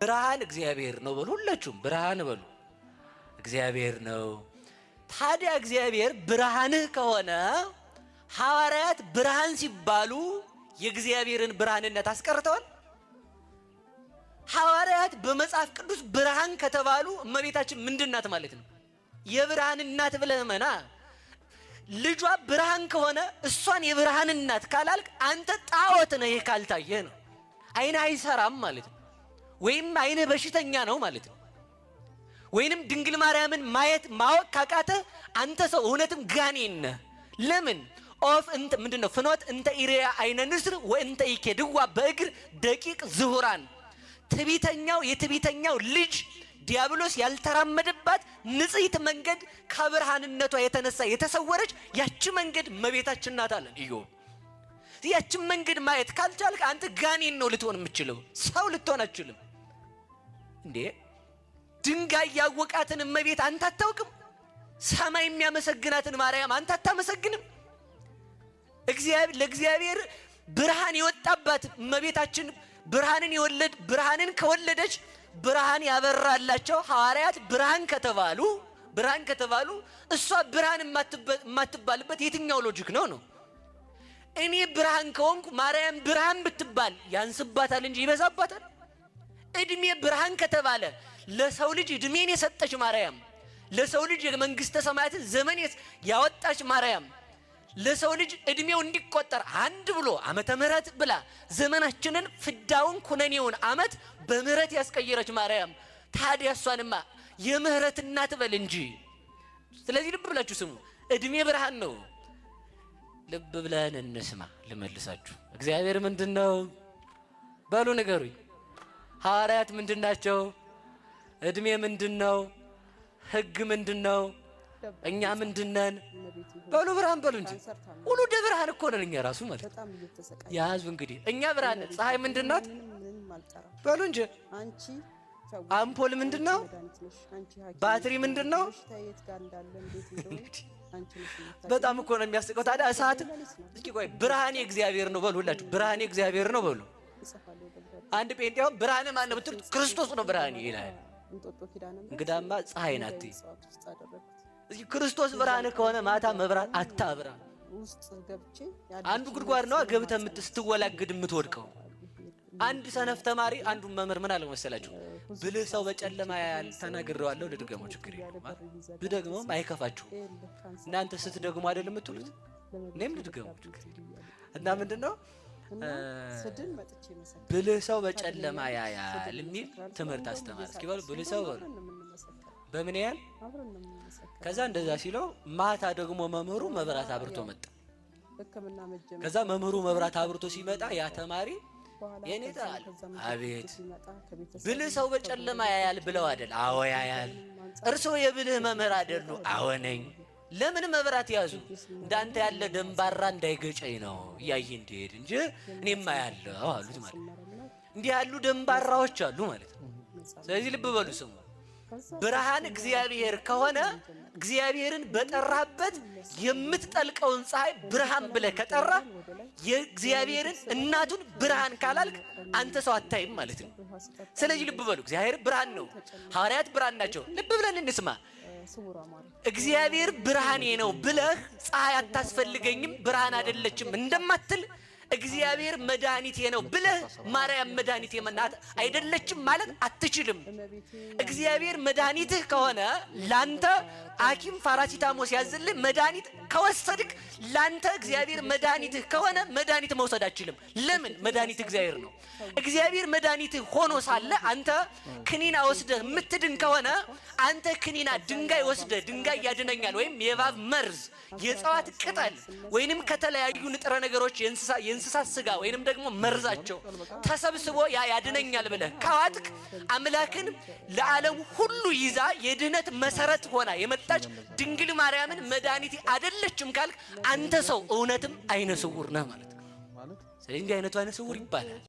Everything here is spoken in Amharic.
ብርሃን እግዚአብሔር ነው በሉ። ሁላችሁም ብርሃን በሉ። እግዚአብሔር ነው። ታዲያ እግዚአብሔር ብርሃንህ ከሆነ ሐዋርያት ብርሃን ሲባሉ የእግዚአብሔርን ብርሃንነት አስቀርተዋል? ሐዋርያት በመጽሐፍ ቅዱስ ብርሃን ከተባሉ እመቤታችን ምንድናት ማለት ነው? የብርሃን እናት ብለህ መና። ልጇ ብርሃን ከሆነ እሷን የብርሃን እናት ካላልክ አንተ ጣዖት ነህ። ይሄ ካልታየ ነው አይንህ አይሰራም ማለት ነው። ወይም አይንህ በሽተኛ ነው ማለት ነው። ወይንም ድንግል ማርያምን ማወቅ ካቃተ አንተ ሰው እውነትም ጋኔን ነህ። ለምን ኦፍ እንተ ምንድነው ፍኖት እንተ ኢሪያ አይነ ንስር ወእንተ ይኬድዋ በእግር ደቂቅ ዝሁራን የትዕቢተኛው ልጅ ዲያብሎስ ያልተራመደባት ንጽሕት መንገድ ከብርሃንነቷ የተነሳ የተሰወረች ያቺ መንገድ እመቤታችን ናት አለን ኢዮብ። ያቺን መንገድ ማየት ካልቻልክ አንተ ጋኔን ነው ልትሆን የምትችለው፣ ሰው ልትሆን አትችልም። እንዴ ድንጋይ ያወቃትን እመቤት አንተ አታውቅም? ሰማይ የሚያመሰግናትን ማርያም አንተ አታመሰግንም? ለእግዚአብሔር ብርሃን የወጣባት እመቤታችን ብርሃንን ከወለደች ብርሃን ያበራላቸው ሐዋርያት ብርሃን ከተባሉ እሷ ብርሃን የማትባልበት የትኛው ሎጂክ ነው? እኔ ብርሃን ከሆንኩ ማርያም ብርሃን ብትባል ያንስባታል እንጂ ይበዛባታል? እድሜ ብርሃን ከተባለ ለሰው ልጅ እድሜን የሰጠች ማርያም፣ ለሰው ልጅ የመንግስተ ሰማያትን ዘመን ያወጣች ማርያም፣ ለሰው ልጅ እድሜው እንዲቆጠር አንድ ብሎ ዓመተ ምህረት ብላ ዘመናችንን ፍዳውን ኩነኔውን ዓመት በምህረት ያስቀየረች ማርያም ታዲያ እሷንማ የምህረት እናት በል እንጂ። ስለዚህ ልብ ብላችሁ ስሙ። እድሜ ብርሃን ነው። ልብ ብለን እንስማ። ልመልሳችሁ። እግዚአብሔር ምንድነው በሉ ንገሩኝ። ሐዋርያት ምንድናቸው? እድሜ ምንድነው? ሕግ ምንድነው? እኛ ምንድነን? በሉ ብርሃን በሉ እንጂ ሁሉ ደብርሃን እኮ ነን እኛ ራሱ ማለት ያዙ። እንግዲህ እኛ ብርሃን ፀሐይ ምንድናት? በሉ እንጂ አምፖል ምንድነው? ባትሪ ምንድነው? በጣም እኮ ነው የሚያስቀው። ታዲያ እሳት እስኪ ቆይ ብርሃኔ እግዚአብሔር ነው በሉ። ሁላችሁ ብርሃኔ እግዚአብሔር ነው በሉ። አንድ ጴንጤው ብርሃን ማን ነው ብትሉ ክርስቶስ ነው ብርሃኔ ይላል። እንግዳማ ፀሐይ ናት። እስኪ ክርስቶስ ብርሃን ከሆነ ማታ መብራት አታብራ። አንዱ ጉድጓድ ነው ገብተህ ስትወላግድ የምትወድቀው። አንድ ሰነፍ ተማሪ አንዱ መምህር ምን አለ መሰላችሁ? ብልህ ሰው በጨለማ ያያል። ተናግሬዋለሁ፣ ልድገመው፣ ችግር የለም። ብደግመውም አይከፋችሁ። እናንተ ስትደግሙ አይደለም የምትሉት፣ እኔም ልድገመው፣ ችግር የለም። እና ምንድነው ብልህ ሰው በጨለማ ያያል የሚል ትምህርት አስተማረ። እስኪ በሉ ብልህ ሰው በሉ በምን ያህል? ከዛ እንደዛ ሲለው ማታ ደግሞ መምህሩ መብራት አብርቶ መጣ። ከዛ መምህሩ መብራት አብርቶ ሲመጣ ያ ተማሪ የኔ ጣል አቤት ብልህ ሰው በጨለማ ያያል ብለው አይደል? አዎ ያያል። እርሶ የብልህ መምህር አይደሉ? አዎ ነኝ። ለምን መብራት ያዙ? እንዳንተ ያለ ደንባራ እንዳይገጨኝ ነው እያየ እንዲሄድ እንጂ እኔማ ያለው አሉት ማለት ነው። እንዲህ ያሉ ደንባራዎች አሉ ማለት ነው። ስለዚህ ልብ በሉ ስሙ። ብርሃን እግዚአብሔር ከሆነ እግዚአብሔርን በጠራበት የምትጠልቀውን ፀሐይ ብርሃን ብለህ ከጠራ የእግዚአብሔርን እናቱን ብርሃን ካላልክ አንተ ሰው አታይም ማለት ነው። ስለዚህ ልብ በሉ እግዚአብሔር ብርሃን ነው። ሐዋርያት ብርሃን ናቸው። ልብ ብለን እንስማ። እግዚአብሔር ብርሃኔ ነው ብለህ ፀሐይ አታስፈልገኝም ብርሃን አይደለችም እንደማትል እግዚአብሔር መድኃኒቴ ነው ብለህ ማርያም መድኃኒቴ ናት አይደለችም ማለት አትችልም። እግዚአብሔር መድኃኒትህ ከሆነ ላንተ ሐኪም ፓራሲታሞስ ያዝልህ መድኃኒት ከወሰድክ ላንተ እግዚአብሔር መድኃኒትህ ከሆነ መድኃኒት መውሰድ አትችልም። ለምን? መድኃኒት እግዚአብሔር ነው። እግዚአብሔር መድኃኒትህ ሆኖ ሳለ አንተ ክኒና ወስደህ የምትድን ከሆነ አንተ ክኒና ድንጋይ ወስደህ ድንጋይ ያድነኛል ወይም የእባብ መርዝ የእጽዋት ቅጠል ወይንም ከተለያዩ ንጥረ ነገሮች የእንስሳት ስጋ ወይንም ደግሞ መርዛቸው ተሰብስቦ ያድነኛል ብለህ ካዋጥክ አምላክን ለዓለም ሁሉ ይዛ የድህነት መሰረት ሆና የመጣች ድንግል ማርያምን መድኃኒት አይደለችም ካልክ አንተ ሰው እውነትም አይነ ስውር ነህ ማለት ነው። ስለዚህ እንዲህ አይነቱ አይነ ስውር ይባላል።